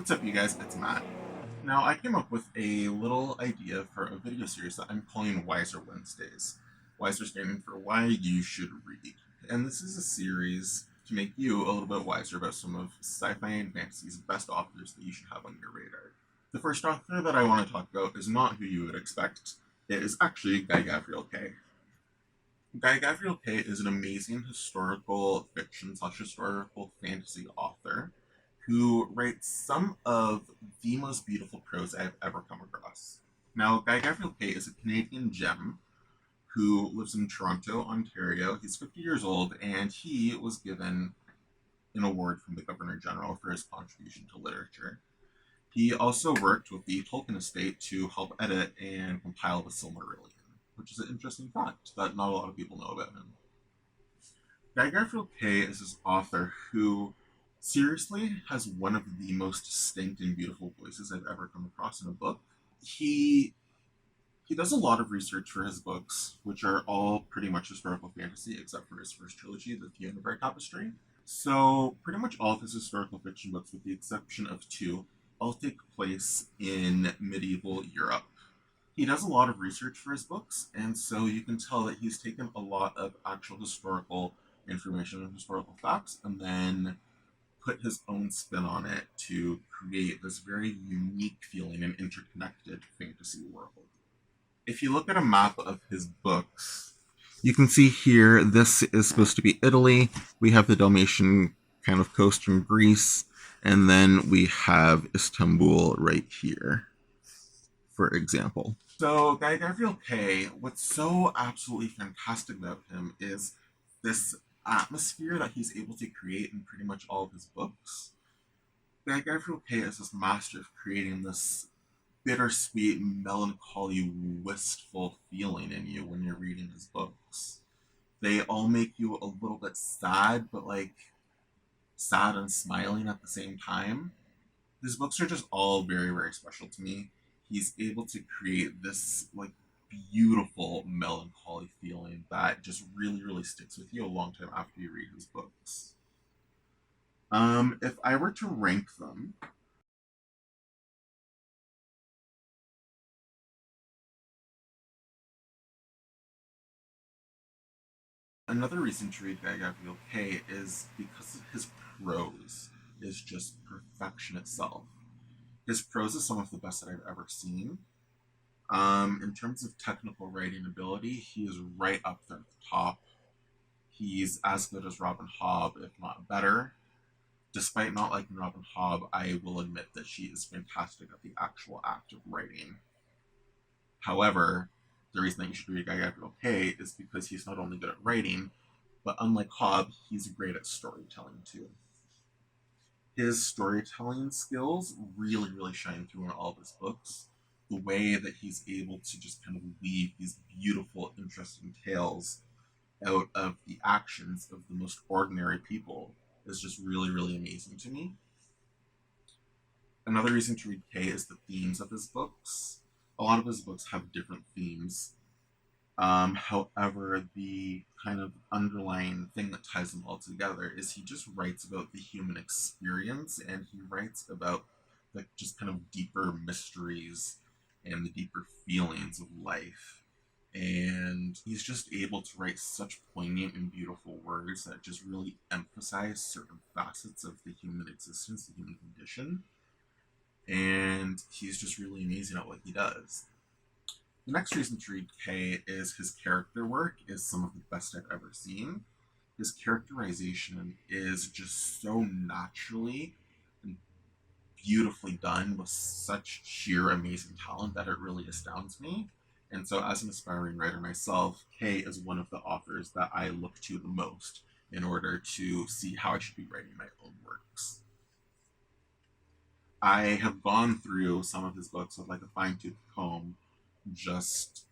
What's up, you guys? It's Matt. Now, I came up with a little idea for a video series that I'm calling Wiser Wednesdays. Wiser standing for Why You Should Read. And this is a series to make you a little bit wiser about some of sci fi and fantasy's best authors that you should have on your radar. The first author that I want to talk about is not who you would expect, it is actually Guy Gavriel Kay. Guy Gavriel Kay is an amazing historical fiction slash historical fantasy author who writes some of the most beautiful prose I've ever come across. Now, Guy Gavriel Kay is a Canadian gem who lives in Toronto, Ontario. He's 50 years old, and he was given an award from the Governor General for his contribution to literature. He also worked with the Tolkien estate to help edit and compile the Silmarillion, which is an interesting fact that not a lot of people know about him. Guy Garfield Kay is this author who seriously has one of the most distinct and beautiful voices I've ever come across in a book. He he does a lot of research for his books, which are all pretty much historical fantasy, except for his first trilogy, the Theonover Tapestry. So pretty much all of his historical fiction books, with the exception of two, all take place in medieval Europe. He does a lot of research for his books, and so you can tell that he's taken a lot of actual historical information and historical facts and then put his own spin on it to create this very unique feeling and interconnected fantasy world. If you look at a map of his books, you can see here this is supposed to be Italy. We have the Dalmatian kind of coast from Greece, and then we have Istanbul right here, for example. So, Guy Gavriel Kay, what's so absolutely fantastic about him is this atmosphere that he's able to create in pretty much all of his books. Guy Gavriel Kay is this master of creating this bittersweet, melancholy, wistful feeling in you when you're reading his books. They all make you a little bit sad, but like sad and smiling at the same time. His books are just all very, very special to me. He's able to create this like beautiful melancholy feeling that just really, really sticks with you a long time after you read his books. If I were to rank them, another reason to read Guy Gavriel Kay is because his prose is just perfection itself. His prose is some of the best that I've ever seen. In terms of technical writing ability, he is right up there at the top. He's as good as Robin Hobb, if not better. Despite not liking Robin Hobb, I will admit that she is fantastic at the actual act of writing. However, the reason that you should read Guy Gavriel Kay is because he's not only good at writing, but unlike Hobb, he's great at storytelling too. His storytelling skills really, really shine through in all of his books. The way that he's able to just kind of weave these beautiful, interesting tales out of the actions of the most ordinary people is just really, really amazing to me. Another reason to read Kay is the themes of his books. A lot of his books have different themes. However, the kind of underlying thing that ties them all together is he just writes about the human experience and he writes about the just kind of deeper mysteries and the deeper feelings of life. And he's just able to write such poignant and beautiful words that just really emphasize certain facets of the human existence, the human condition. And he's just really amazing at what he does. The next reason to read Kay is his character work is some of the best I've ever seen. His characterization is just so naturally and beautifully done with such sheer amazing talent that it really astounds me. And so, as an aspiring writer myself, Kay is one of the authors that I look to the most in order to see how I should be writing my own works. I have gone through some of his books with like a fine tooth comb, just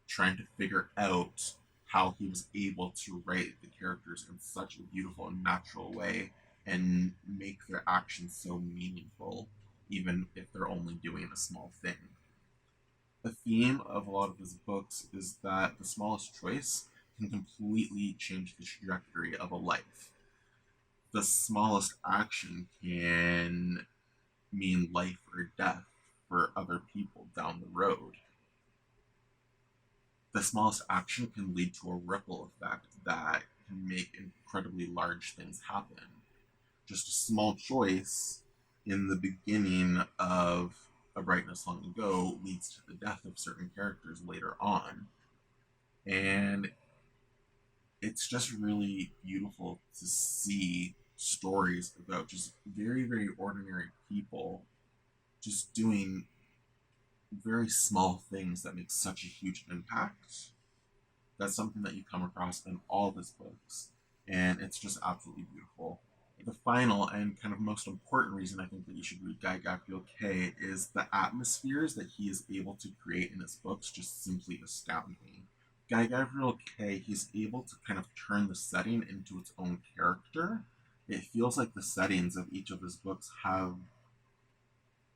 trying to figure out how he was able to write the characters in such a beautiful and natural way and make their actions so meaningful, even if they're only doing a small thing. The theme of a lot of his books is that the smallest choice can completely change the trajectory of a life. The smallest action can mean life or death for other people down the road. The smallest action can lead to a ripple effect that can make incredibly large things happen. Just a small choice in the beginning of A Brightness Long Ago leads to the death of certain characters later on. And it's just really beautiful to see stories about just very, very ordinary people just doing very small things that make such a huge impact. That's something that you come across in all of his books, and it's just absolutely beautiful. The final and kind of most important reason I think that you should read Guy Gaffiel Kay is the atmospheres that he is able to create in his books just simply astound me. Guy Gavriel Kay, he's able to kind of turn the setting into its own character. It feels like the settings of each of his books have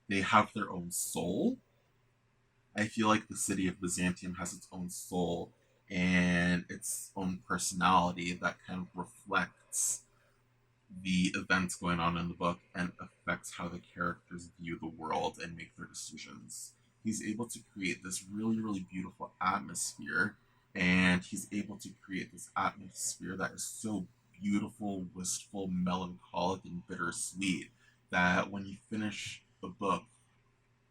their own soul. I feel like the city of Byzantium has its own soul and its own personality that kind of reflects the events going on in the book and affects how the characters view the world and make their decisions. He's able to create this really, really beautiful atmosphere, and he's able to create this atmosphere that is so beautiful, wistful, melancholic, and bittersweet that when you finish the book,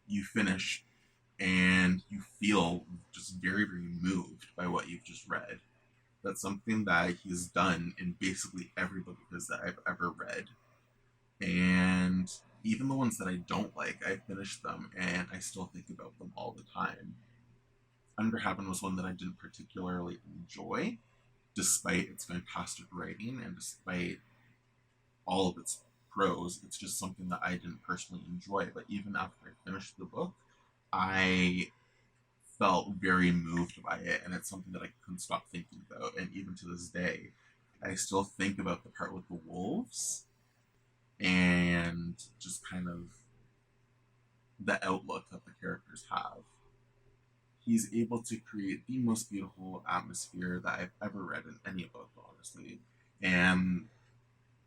you finish and you feel just very, very moved by what you've just read. That's something that he's done in basically every book of his that I've ever read. And even the ones that I don't like, I finish them and I still think about them all the time. Under Heaven was one that I didn't particularly enjoy, despite its fantastic writing and despite all of its prose. It's just something that I didn't personally enjoy. But even after I finished the book, I felt very moved by it, and it's something that I couldn't stop thinking about. And even to this day, I still think about the part with the wolves and just kind of the outlook that the characters have. He's able to create the most beautiful atmosphere that I've ever read in any book, honestly. And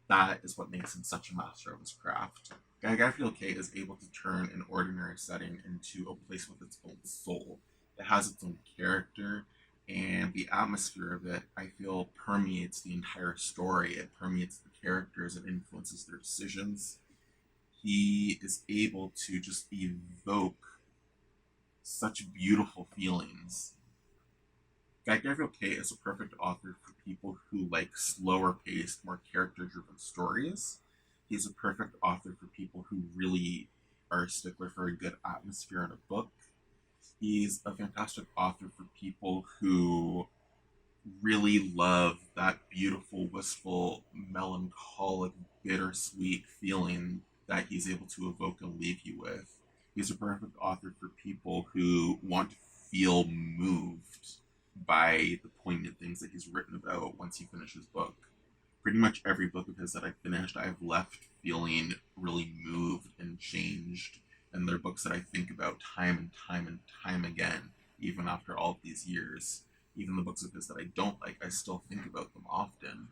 that is what makes him such a master of his craft. Guy Gaffiel Kay is able to turn an ordinary setting into a place with its own soul. It has its own character, and the atmosphere of it, I feel, permeates the entire story. It permeates the characters and influences their decisions. He is able to just evoke such beautiful feelings. Guy Gavriel Kay is a perfect author for people who like slower paced, more character driven stories. He's a perfect author for people who really are a stickler for a good atmosphere in a book. He's a fantastic author for people who really love that beautiful, wistful, melancholic, bittersweet feeling that he's able to evoke and leave you with. He's a perfect author for people who want to feel moved by the poignant things that he's written about once he finishes his book. Pretty much every book of his that I've finished, I've left feeling really moved and changed. And they're books that I think about time and time and time again, even after all of these years. Even the books of his that I don't like, I still think about them often.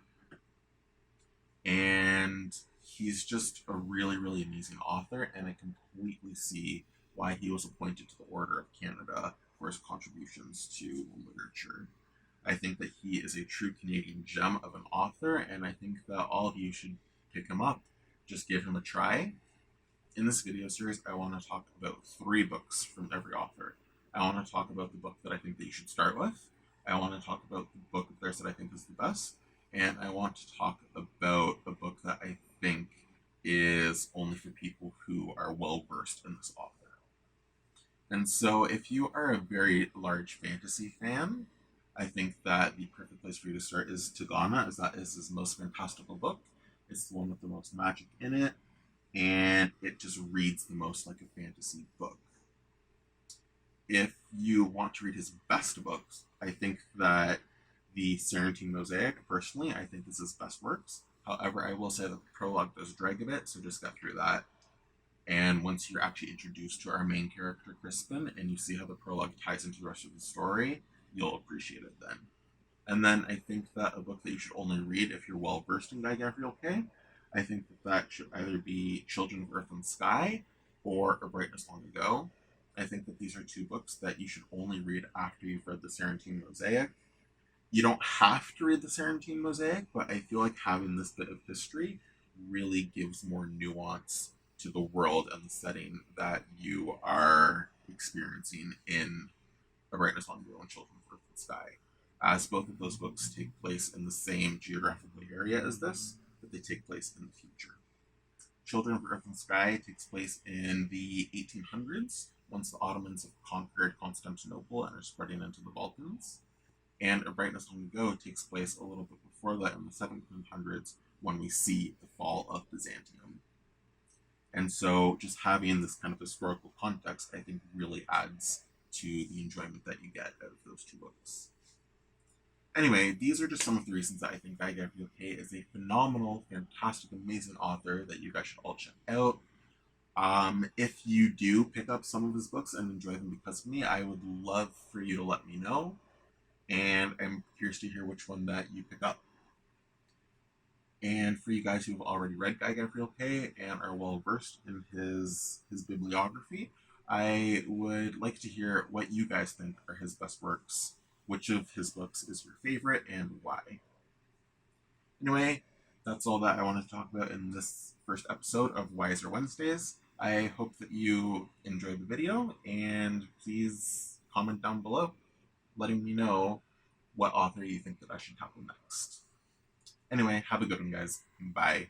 And he's just a really, really amazing author, and I completely see why he was appointed to the Order of Canada for his contributions to literature. I think that he is a true Canadian gem of an author, and I think that all of you should pick him up. Just give him a try. In this video series, I want to talk about 3 books from every author. I want to talk about the book that I think that you should start with. I want to talk about the book of theirs that I think is the best. And I want to talk about a book that I think is only for people who are well versed in this author. And so, if you are a very large fantasy fan, I think that the perfect place for you to start is Tagana, as that is his most fantastical book. It's the one with the most magic in it, and it just reads the most like a fantasy book. If you want to read his best books, I think that the Sarantine Mosaic, personally, I think is his best works. However, I will say that the prologue does drag a bit, so just get through that. And once you're actually introduced to our main character, Crispin, and you see how the prologue ties into the rest of the story, you'll appreciate it then. And then I think that a book that you should only read if you're well versed in Guy Gavriel Kay, I think that should either be Children of Earth and Sky or A Brightness Long Ago. I think that these are two books that you should only read after you've read the Sarantine Mosaic. You don't have to read the Sarantine Mosaic, but I feel like having this bit of history really gives more nuance to the world and the setting that you are experiencing in A Brightness Long Ago and Children of Earth and Sky, as both of those books take place in the same geographical area as this, but they take place in the future. Children of Earth and Sky takes place in the 1800s, once the Ottomans have conquered Constantinople and are spreading into the Balkans. And A Brightness Long Ago takes place a little bit before that in the 1700s, when we see the fall of Byzantium. And so just having this kind of historical context, I think, really adds to the enjoyment that you get out of those two books. Anyway, these are just some of the reasons that I think Guy Gavriel Kay is a phenomenal, fantastic, amazing author that you guys should all check out. If you do pick up some of his books and enjoy them because of me, I would love for you to let me know. And I'm curious to hear which one that you pick up. And for you guys who have already read Guy Gavriel Kay and are well versed in his bibliography, I would like to hear what you guys think are his best works. Which of his books is your favorite and why? Anyway, that's all that I want to talk about in this first episode of Wiser Wednesdays. I hope that you enjoyed the video, and please comment down below letting me know what author you think that I should tackle next. Anyway, have a good one, guys. Bye.